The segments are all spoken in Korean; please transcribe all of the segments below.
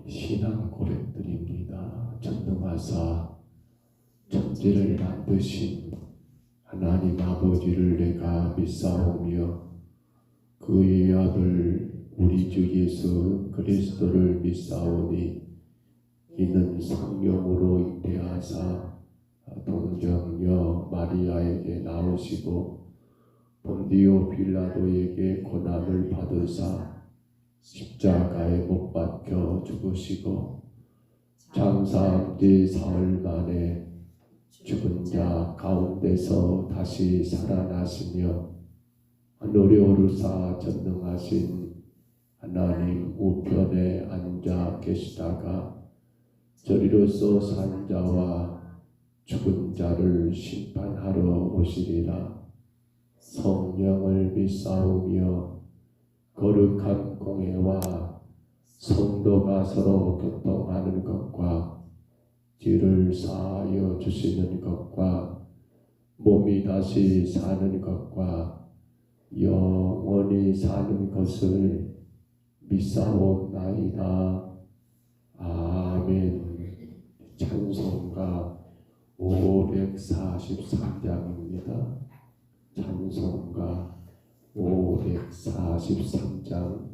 신앙 고백드립니다. 전능하사 천지를 만드신 하나님 아버지를 내가 믿사오며 그의 아들 우리 주 예수 그리스도를 믿사오니 이는 성령으로 잉태하사 동정녀 마리아에게 나오시고 본디오 빌라도에게 고난을 받으사 십자가에 못 박혀 죽으시고 장사한 지 사흘 만에 죽은 자 가운데서 다시 살아나시며 하늘에 오르사 전능하신 하나님 우편에 앉아 계시다가 저리로서 산 자와 죽은 자를 심판하러 오시리라. 성령을 믿사오며 거룩한 공회와 성도가 서로 교통하는 것과 죄를 사하여 주시는 것과 몸이 다시 사는 것과 영원히 사는 것을 믿사옵나이다. 아멘. 찬송가 543장입니다. 찬송가 543장.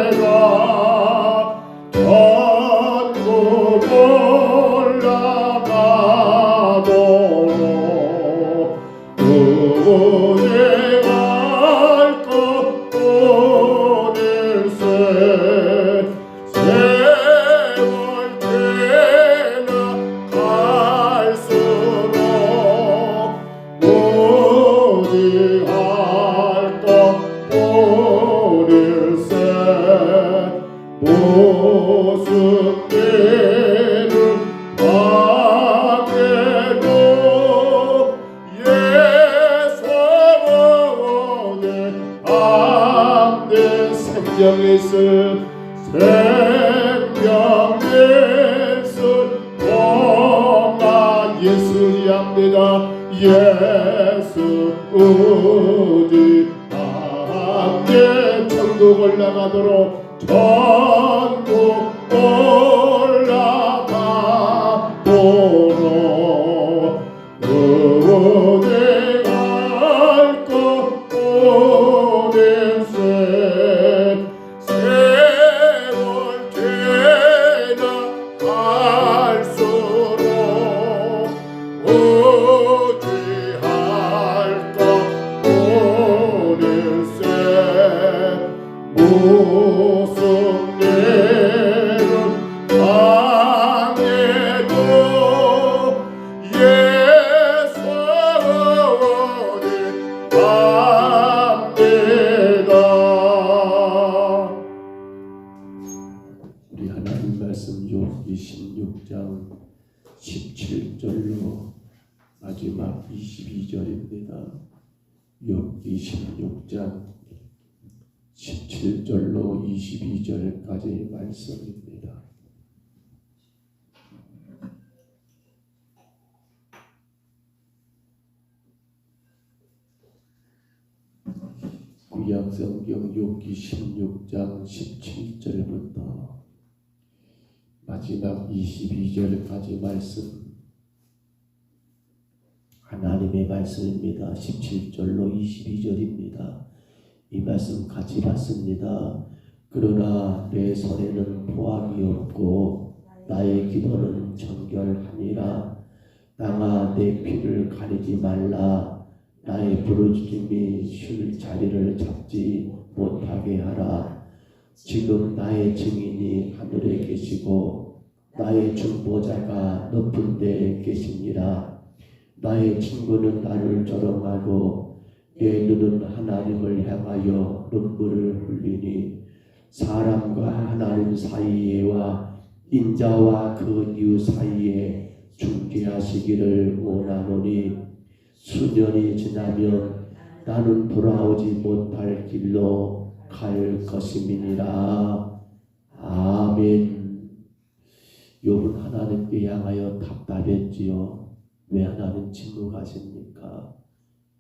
내가 전부고 욥기 16장 17절로 마지막 22절입니다. 욥기 16장 17절로 22절까지의 말씀입니다. 구약성경 욥기 16장 17절부터 마지막 22절까지 말씀, 하나님의 말씀입니다. 17절로 22절입니다. 이 말씀 같이 받습니다. 그러나 내 손에는 포악이 없고 나의 기도는 정결하니라. 땅아 내 피를 가리지 말라. 나의 부르짖음이 쉴 자리를 잡지 못하게 하라. 지금 나의 증인이 하늘에 계시고 나의 중보자가 높은 데에 계시니라. 나의 친구는 나를 조롱하고 내 눈은 하나님을 향하여 눈물을 흘리니 사람과 하나님 사이에와 인자와 그 이웃 사이에 중재하시기를 원하노니 수년이 지나면 나는 돌아오지 못할 길로 갈 것임이니라. 아멘. 욥은 하나님께 향하여 답답했지요. 왜 하나님 침묵하십니까?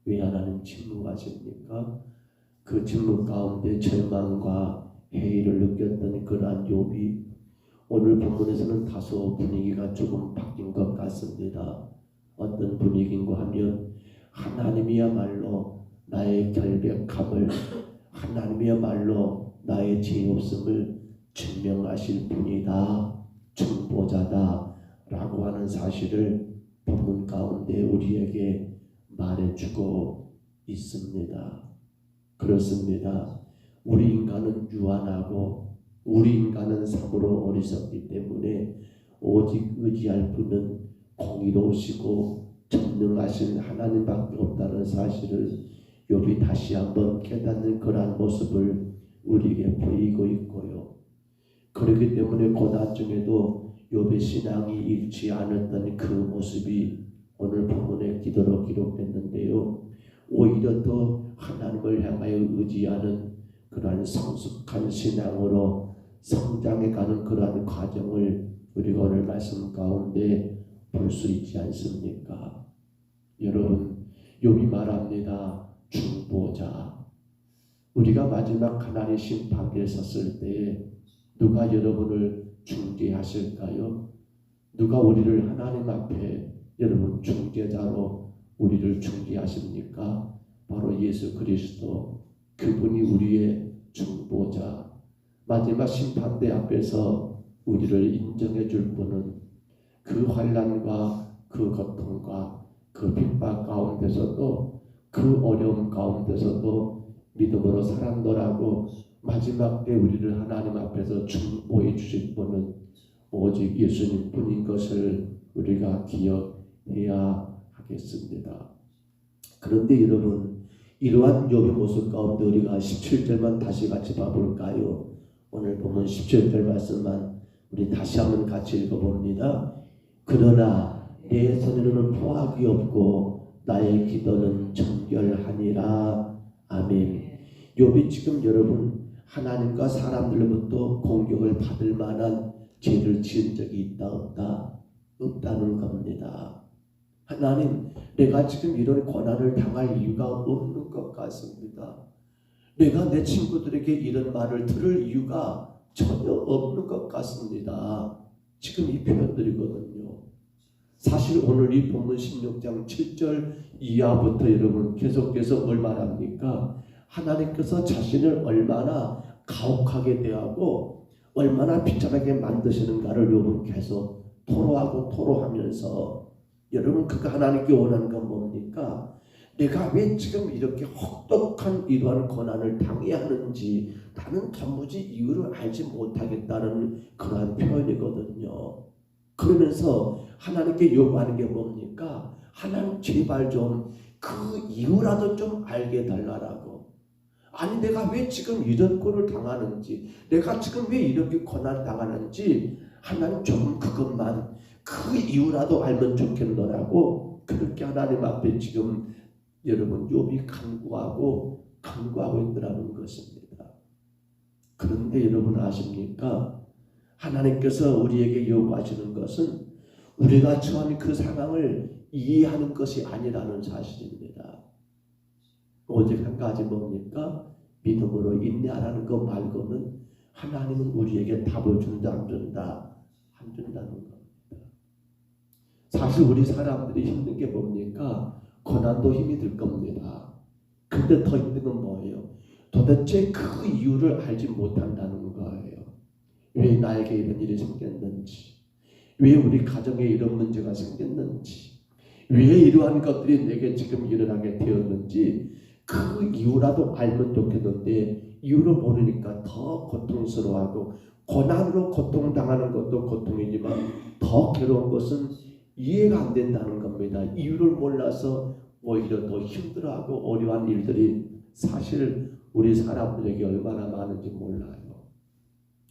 왜 하나님 침묵하십니까? 그 침묵 가운데 절망과 회의를 느꼈던 그러한 욥이 오늘 본문에서는 다소 분위기가 조금 바뀐 것 같습니다. 어떤 분위기인가 하면 하나님이야말로 나의 결백함을, 하나님이야말로 나의 죄 없음을 증명하실 분이다, 중보자다 라고 하는 사실을 본문 가운데 우리에게 말해주고 있습니다. 그렇습니다. 우리 인간은 유한하고 우리 인간은 참으로 어리석기 때문에 오직 의지할 분은 공의로우시고 전능하신 하나님밖에 없다는 사실을 욥이 다시 한번 깨닫는 그러한 모습을 우리에게 보이고 있고요. 그렇기 때문에 고난 중에도 욥의 신앙이 잃지 않았던 그 모습이 오늘 본문의 기도로 기록됐는데요. 오히려 더 하나님을 향하여 의지하는 그러한 성숙한 신앙으로 성장해가는 그러한 과정을 우리가 오늘 말씀 가운데 볼 수 있지 않습니까? 여러분, 욥이 말합니다. 중보자. 우리가 마지막 하나님의 심판대에 섰을 때 누가 여러분을 중재하실까요? 누가 우리를 하나님 앞에 여러분 중재자로 우리를 중재하십니까? 바로 예수 그리스도. 그분이 우리의 중보자. 마지막 심판대 앞에서 우리를 인정해 줄 분은 그 환난과 그 고통과 그 핍박 가운데서도 그 어려움 가운데서도 믿음으로 살았노라고 마지막 때 우리를 하나님 앞에서 중보해 주실 분은 오직 예수님 뿐인 것을 우리가 기억해야 하겠습니다. 그런데 여러분, 이러한 욥의 모습 가운데 우리가 17절만 다시 같이 봐볼까요? 오늘 보면 17절 말씀만 우리 다시 한번 같이 읽어봅니다. 그러나 내 손에는 포악이 없고 나의 기도는 정결하니라. 아멘. 욥이 지금 여러분 하나님과 사람들로부터 공격을 받을 만한 죄를 지은 적이 있다 없다? 없다는 겁니다. 하나님, 내가 지금 이런 고난을 당할 이유가 없는 것 같습니다. 내가 내 친구들에게 이런 말을 들을 이유가 전혀 없는 것 같습니다. 지금 이 표현들이거든요. 사실 오늘 이 본문 16장 7절 이하부터 여러분 계속해서 뭘 말합니까? 하나님께서 자신을 얼마나 가혹하게 대하고 얼마나 비참하게 만드시는가를 여러분 계속 토로하고 토로하면서 여러분 그가 하나님께 원하는 건 뭡니까? 내가 왜 지금 이렇게 혹독한 이러한 고난을 당해야 하는지 나는 도무지 이유를 알지 못하겠다는 그러한 표현이거든요. 그러면서 하나님께 요구하는 게 뭡니까? 하나님 제발 좀 그 이유라도 좀 알게 달라라고. 아니 내가 왜 지금 이런 꼴을 당하는지, 내가 지금 왜 이렇게 고난 당하는지 하나님 조금 그것만 그 이유라도 알면 좋겠노라고 그렇게 하나님 앞에 지금 여러분 욥이 간구하고 있더라는 것입니다. 그런데 여러분 아십니까? 하나님께서 우리에게 요구하시는 것은 우리가 처한 그 상황을 이해하는 것이 아니라는 사실입니다. 오직 한 가지 뭡니까? 믿음으로 인내하라는 것 말고는 하나님은 우리에게 답을 준다 안 준다? 안 준다는 겁니다. 사실 우리 사람들이 힘든 게 뭡니까? 고난도 힘이 들 겁니다. 근데 더 힘든 건 뭐예요? 도대체 그 이유를 알지 못한다는 거예요. 왜 나에게 이런 일이 생겼는지, 왜 우리 가정에 이런 문제가 생겼는지, 왜 이러한 것들이 내게 지금 일어나게 되었는지 그 이유라도 알면 좋겠는데 이유를 모르니까 더 고통스러워하고, 고난으로 고통당하는 것도 고통이지만 더 괴로운 것은 이해가 안 된다는 겁니다. 이유를 몰라서 오히려 더 힘들어하고 어려운 일들이 사실 우리 사람들에게 얼마나 많은지 몰라요.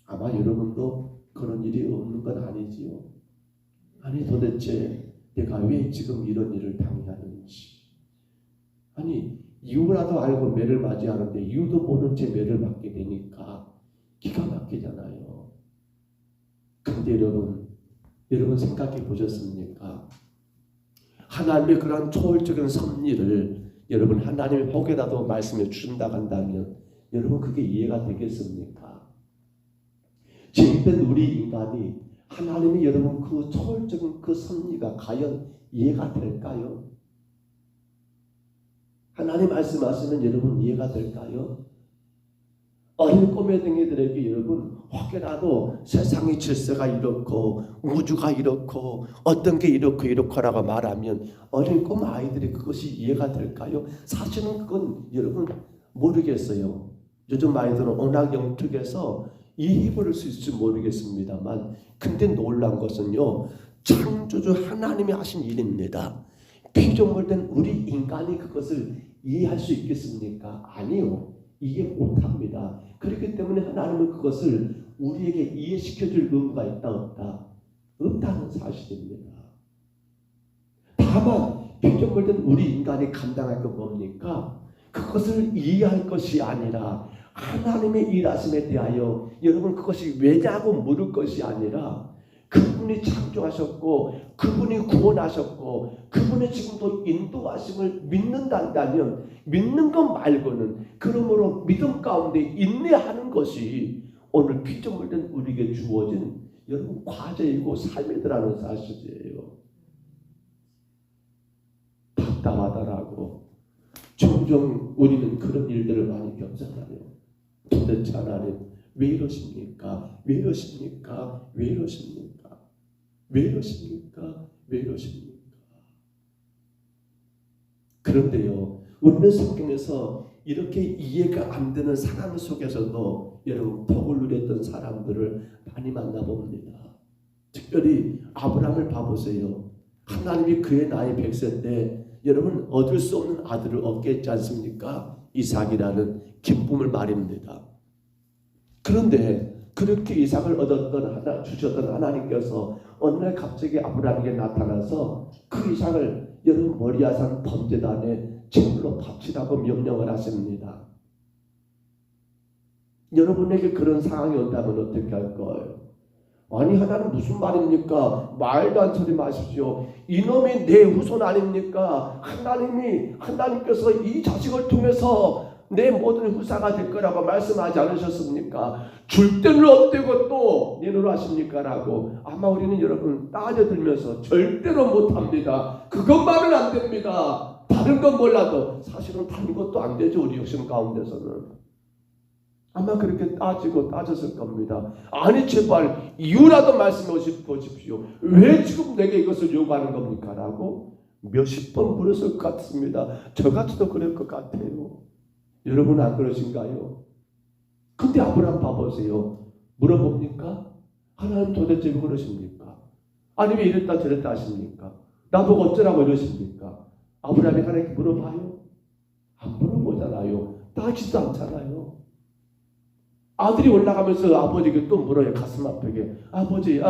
아마 여러분도 그런 일이 없는 건 아니지요. 아니 도대체 내가 왜 지금 이런 일을 당하는지, 아니 이유라도 알고 매를 맞이하는데 이유도 모른 채 매를 맞게 되니까 기가 막히잖아요. 근데 여러분 생각해 보셨습니까? 하나님의 그런 초월적인 섭리를 여러분 하나님의 혹여라도 말씀해 주신다고 한다면 여러분 그게 이해가 되겠습니까? 죄인된 우리 인간이 하나님이 여러분 그 초월적인 그 섭리가 과연 이해가 될까요? 하나님 말씀하시면 여러분 이해가 될까요? 어린 꼬매댕이들에게 여러분 혹여라도 세상의 질서가 이렇고 우주가 이렇고 어떤 게 이렇고라고 말하면 어린 꼬마 아이들이 그것이 이해가 될까요? 사실은 그건 여러분 모르겠어요. 요즘 아이들은 워낙 영특해서 이해해볼 수 있을지 모르겠습니다만, 근데 놀란 것은요, 창조주 하나님이 하신 일입니다. 피조물된 우리 인간이 그것을 이해할 수 있겠습니까? 아니요. 이해 못합니다. 그렇기 때문에 하나님은 그것을 우리에게 이해시켜줄 의무가 있다 없다? 없다는 사실입니다. 다만 피조물된 우리 인간이 감당할 건 뭡니까? 그것을 이해할 것이 아니라 하나님의 일하심에 대하여 여러분 그것이 왜냐고 물을 것이 아니라 그분이 창조하셨고 그분이 구원하셨고 그분의 지금도 인도하심을 믿는다면 믿는 것 말고는, 그러므로 믿음 가운데 인내하는 것이 오늘 피조물된 우리에게 주어진 여러분 과제이고 삶이라는 사실이에요. 답답하더라고. 종종 우리는 그런 일들을 많이 겪잖아요. 도대체 하나님 왜 이러십니까? 왜 이러십니까? 왜 이러십니까? 왜 이러십니까? 왜 이러십니까? 그런데요, 우리는 성경에서 이렇게 이해가 안 되는 상황 속에서도 여러분 복을 누렸던 사람들을 많이 만나봅니다. 특별히 아브라함을 봐보세요. 하나님이 그의 나이 100세 때 여러분 얻을 수 없는 아들을 얻게 했지 않습니까? 이삭이라는 기쁨을 말입니다. 그런데 그렇게 이삭을 주셨던 하나님께서 어느 날 갑자기 아브라함에게 나타나서 그 이삭을 여러분 모리아산 번제단에 제물로 바치라고 명령을 하십니다. 여러분에게 그런 상황이 온다면 어떻게 할 거예요? 아니 하나님 무슨 말입니까? 말도 안 소리 마십시오. 이놈이 내 후손 아닙니까? 하나님께서 이 자식을 통해서 내 모든 후사가 될 거라고 말씀하지 않으셨습니까? 줄 때는 없대고 또 내놓으라 하십니까? 라고 아마 우리는 여러분 따져들면서 절대로 못합니다. 그것만은 안 됩니다. 다른 건 몰라도 사실은 다른 것도 안 되죠. 우리 욕심 가운데서는. 아마 그렇게 따졌을 겁니다. 아니 제발 이유라도 말씀해 보십시오. 왜 지금 내게 이것을 요구하는 겁니까? 라고 몇십 번 물었을 것 같습니다. 저같이도 그럴 것 같아요. 여러분 안 그러신가요? 근데 아브라함 봐보세요. 물어봅니까? 하나님 도대체 왜 그러십니까? 아니 왜 이랬다 저랬다 하십니까? 나보고 어쩌라고 이러십니까? 아브라함이 하나님께 물어봐요? 안 물어보잖아요. 따지도 않잖아요. 아들이 올라가면서 아버지에게 또 물어요. 가슴 아프게. 아버지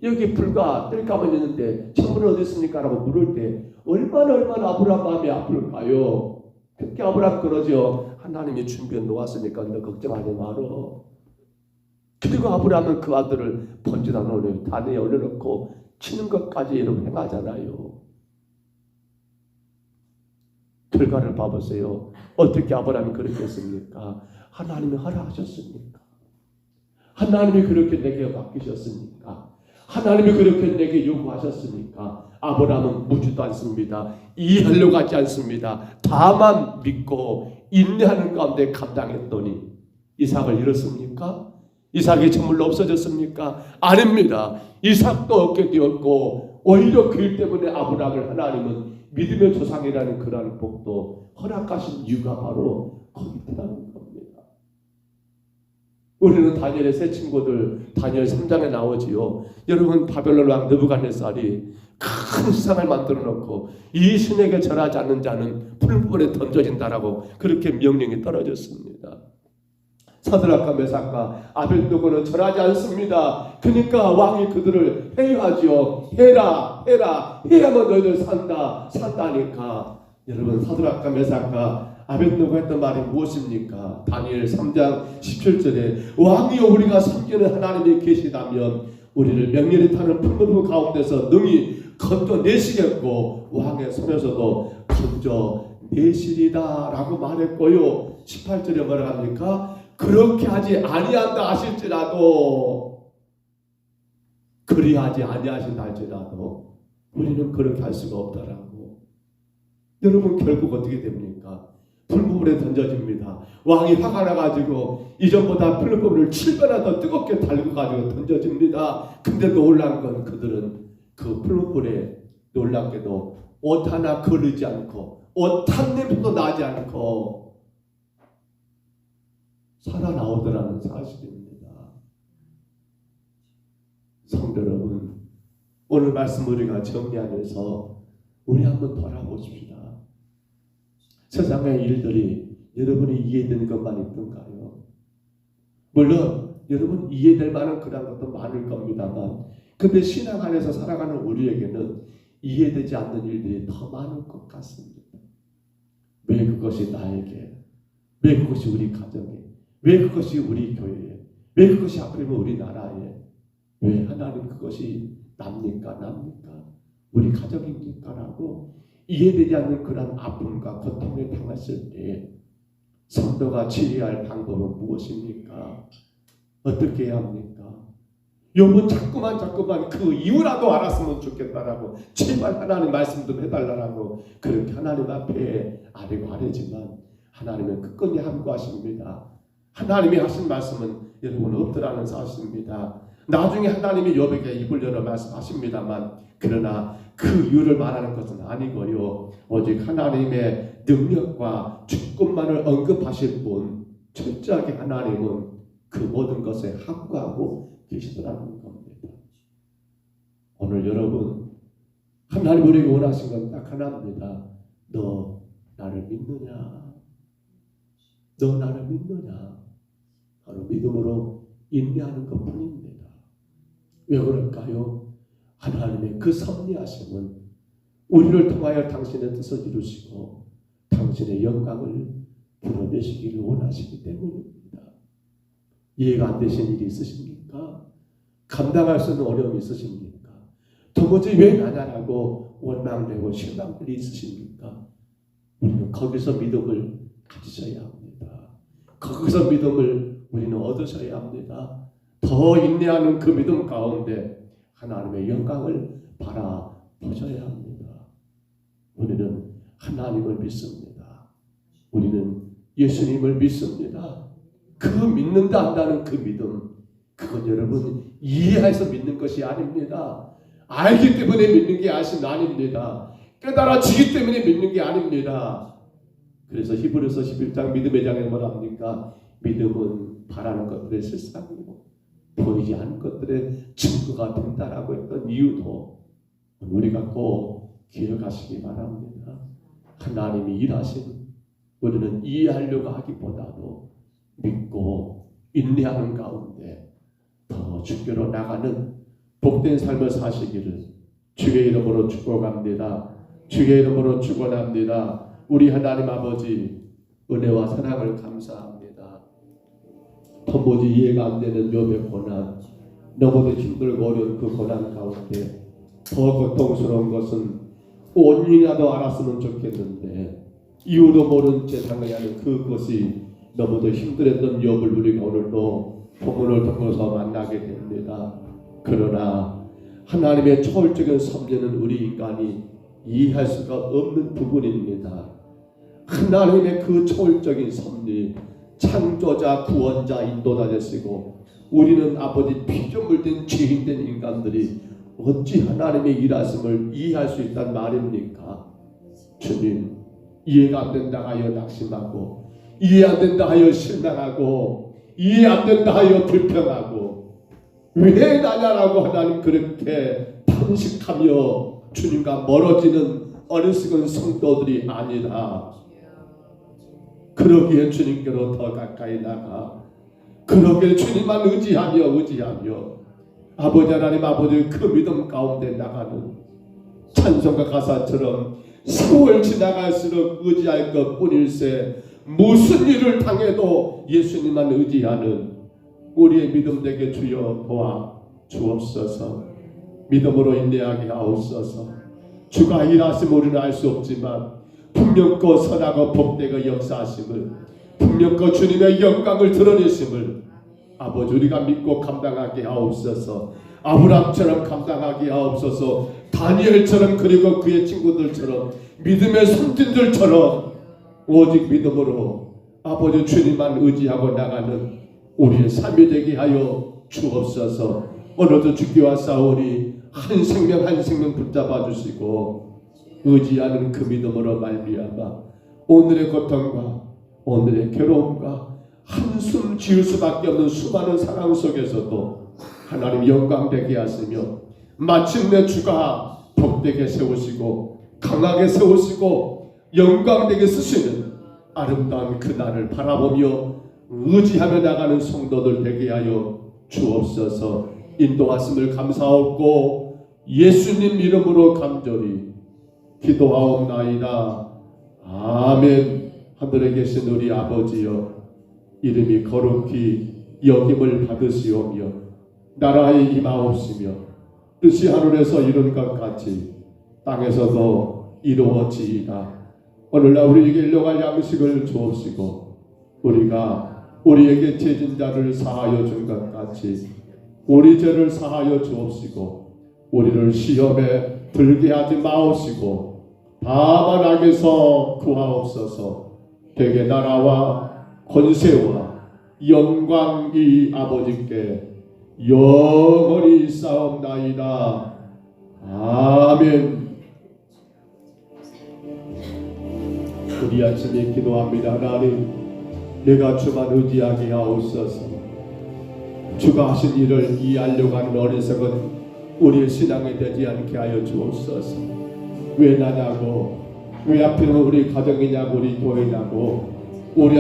여기 불과 뜰감은 있는데 창문은 어디 있습니까? 라고 물을 때 얼마나 아브라함 마음이 아플까요? 그렇게 아브라함 그러죠. 하나님이 준비해 놓았으니까 너 걱정하지 말어. 그리고 아브라함은 그 아들을 번지다 놓으려 단에 올려놓고 치는 것까지 여러분 행하잖아요. 결과를 봐보세요. 어떻게 아브라함이 그렇게 했습니까? 하나님이 허락하셨습니까? 하나님이 그렇게 내게 맡기셨습니까? 하나님이 그렇게 내게 요구하셨습니까? 아브라함은 묻지도 않습니다. 이해하려고 하지 않습니다. 다만 믿고 인내하는 가운데 감당했더니 이삭을 잃었습니까? 이삭이 정말로 없어졌습니까? 아닙니다. 이삭도 얻게 되었고 오히려 그 일 때문에 아브라함을 하나님은 믿음의 조상이라는 그러한 복도 허락하신 이유가 바로 거기 있다는 겁니다. 우리는 다니엘의 세 친구들 다니엘 3장에 나오지요. 여러분 바벨론 왕 느부갓네살이 큰 수상을 만들어 놓고 이 신에게 절하지 않는 자는 풀물에 던져진다라고 그렇게 명령이 떨어졌습니다. 사드락과 메삭과 아벳느고는 절하지 않습니다. 그러니까 왕이 그들을 회유하지요. 해라 해야만 너희들 산다니까. 여러분 사드락과 메삭과 아벳느고가 했던 말이 무엇입니까? 다니엘 3장 17절에 왕이여 우리가 섬기는 하나님이 계시다면 우리를 명렬히 타는 풀무불 가운데서 능히 건져내시겠고 왕의 손에서도 건져내시리다 라고 말했고요. 18절에 뭐라 합니까? 그렇게 하지 아니한다 하실지라도 그리하지 아니하신다 할지라도 우리는 그렇게 할 수가 없다라고. 여러분 결국 어떻게 됩니까? 풀무불에 던져집니다. 왕이 화가 나가지고 이전보다 풀무불을 7배나 더 뜨겁게 달궈가지고 던져집니다. 근데 놀란 건 그들은 그 풀무불에 놀랍게도 옷 하나 거르지 않고 옷 한 냄새도 나지 않고 살아나오더라는 사실입니다. 성도 여러분, 오늘 말씀 우리가 정리하면서 우리 한번 돌아보십시다. 세상의 일들이 여러분이 이해되는 것만 있던가요? 물론 여러분 이해될 만한 그런 것도 많을 겁니다만 근데 신앙 안에서 살아가는 우리에게는 이해되지 않는 일들이 더 많을 것 같습니다. 왜 그것이 나에게, 왜 그것이 우리 가정에, 왜 그것이 우리 교회에, 왜 그것이 하필이면 우리나라에, 왜 하나님 그것이 납니까? 우리 가정입니까? 라고 이해되지 않는 그런 아픔과 고통을 당했을 때 성도가 치료할 방법은 무엇입니까? 어떻게 해야 합니까? 여러분 자꾸만 그 이유라도 알았으면 좋겠다라고 제발 하나님 말씀 좀 해달라고 그렇게 하나님 앞에 아뢰고 아뢰지만 하나님은 끝까지 함구하십니다. 하나님이 하신 말씀은 여러분 없더라는 사실입니다. 나중에 하나님이 욥에게 입을 열어 말씀하십니다만 그러나 그 이유를 말하는 것은 아니고요. 오직 하나님의 능력과 주권만을 언급하실 뿐 철저하게 하나님은 그 모든 것에 함구하고 계시더라는 겁니다. 오늘 여러분 하나님 우리에게 원하신 건 딱 하나입니다. 너 나를 믿느냐? 너 나를 믿느냐? 바로 믿음으로 인내하는 것뿐입니다. 왜 그럴까요? 하나님의 그 섭리하심은 우리를 통하여 당신의 뜻을 이루시고 당신의 영광을 드러내시기를 원하시기 때문입니다. 이해가 안 되신 일이 있으십니까? 감당할 수 있는 어려움이 있으십니까? 도무지 왜 나냐라고 원망되고 실망들이 있으십니까? 우리는 거기서 믿음을 가지셔야 합니다. 거기서 믿음을 우리는 얻으셔야 합니다. 더 인내하는 그 믿음 가운데 하나님의 영광을 바라보셔야 합니다. 우리는 하나님을 믿습니다. 우리는 예수님을 믿습니다. 그 믿는다 한다는 그 믿음, 그건 여러분 이해해서 믿는 것이 아닙니다. 알기 때문에 믿는 게 아닙니다. 깨달아지기 때문에 믿는 게 아닙니다. 그래서 히브리서 11장 믿음의 장에 뭐라 합니까? 믿음은 바라는 것들의 실상이고 보이지 않는 것들의 증거가 된다라고 했던 이유도 우리가 꼭 기억하시기 바랍니다. 하나님이 일하신 우리는 이해하려고 하기보다도 믿고 인내하는 가운데 더 주께로 나가는 복된 삶을 사시기를 주의 이름으로 축복합니다. 주의 이름으로 축원합니다. 우리 하나님 아버지 은혜와 사랑을 감사합니다. 도무지 이해가 안 되는 욥의 고난, 너무도 힘들고 어려운 그 고난 가운데 더 고통스러운 것은 원인이라도 알았으면 좋겠는데 이유도 모르는 채 당해야 하는 그것이 너무도 힘들었던 욥을 우리가 오늘도 본문을 통해서 만나게 됩니다. 그러나 하나님의 초월적인 섭리는 우리 인간이 이해할 수가 없는 부분입니다. 하나님의 그 초월적인 섭리, 창조자, 구원자, 인도자 되시고 우리는 아버지 피조물 된 죄인된 인간들이 어찌 하나님의 일하심을 이해할 수 있단 말입니까? 주님, 이해가 안 된다 하여 낙심하고 이해 안 된다 하여 실망하고 이해 안 된다 하여 불평하고 왜 나냐라고 하나님 그렇게 탄식하며 주님과 멀어지는 어리석은 성도들이 아니라 그러기에 주님께로 더 가까이 나가 그러기에 주님만 의지하며 아버지 하나님 아버지 그 믿음 가운데 나가는 찬송가 가사처럼 세월 지나갈수록 의지할 것뿐일세 무슨 일을 당해도 예수님만 의지하는 우리의 믿음 되게 주여 도와 주옵소서. 믿음으로 인내하게 하옵소서. 주가 일하심을 우리는 알 수 없지만 분명코 선하고 복되고 역사하심을 분명코 주님의 영광을 드러내심을 아버지 우리가 믿고 감당하게 하옵소서. 아브람처럼 감당하게 하옵소서. 다니엘처럼 그리고 그의 친구들처럼 믿음의 선진들처럼 오직 믿음으로 아버지 주님만 의지하고 나가는 우리의 삶이 되게 하여 주옵소서. 오늘도 주께와 싸우니 한 생명 한 생명 붙잡아 주시고 의지하는 그 믿음으로 말미암아 오늘의 고통과 오늘의 괴로움과 한숨 지을 수밖에 없는 수많은 상황 속에서도 하나님 영광되게 하시며 마침내 주가 복되게 세우시고 강하게 세우시고 영광되게 쓰시는 아름다운 그날을 바라보며 의지하며 나가는 성도들 되게 하여 주옵소서. 인도하심을 감사하옵고 예수님 이름으로 간절히 기도하옵나이다. 아멘. 하늘에 계신 우리 아버지여 이름이 거룩히 여김을 받으시오며 나라에 임하옵시며 뜻이 하늘에서 이룬 것 같이 땅에서도 이루어지이다. 오늘날 우리에게 일용할 양식을 주옵시고 우리가 우리에게 죄진 자를 사하여 준 것 같이 우리 죄를 사하여 주옵시고 우리를 시험에 들게 하지 마옵시고 다만 악에서 구하옵소서. 되게 나라와 권세와 영광이 아버지께 영원히 있사옵나이다. 아멘. 우리 아침에 기도합니다. 하나님, 내가 주만 의지하게 하옵소서. 주가 하신 일을 이해하려고 하는 어리석은 우리의 신앙이 되지 않게 하여 주옵소서. 왜 나냐고, 왜 하필이면 우리 가정이냐고, 우리 교회냐고, 우리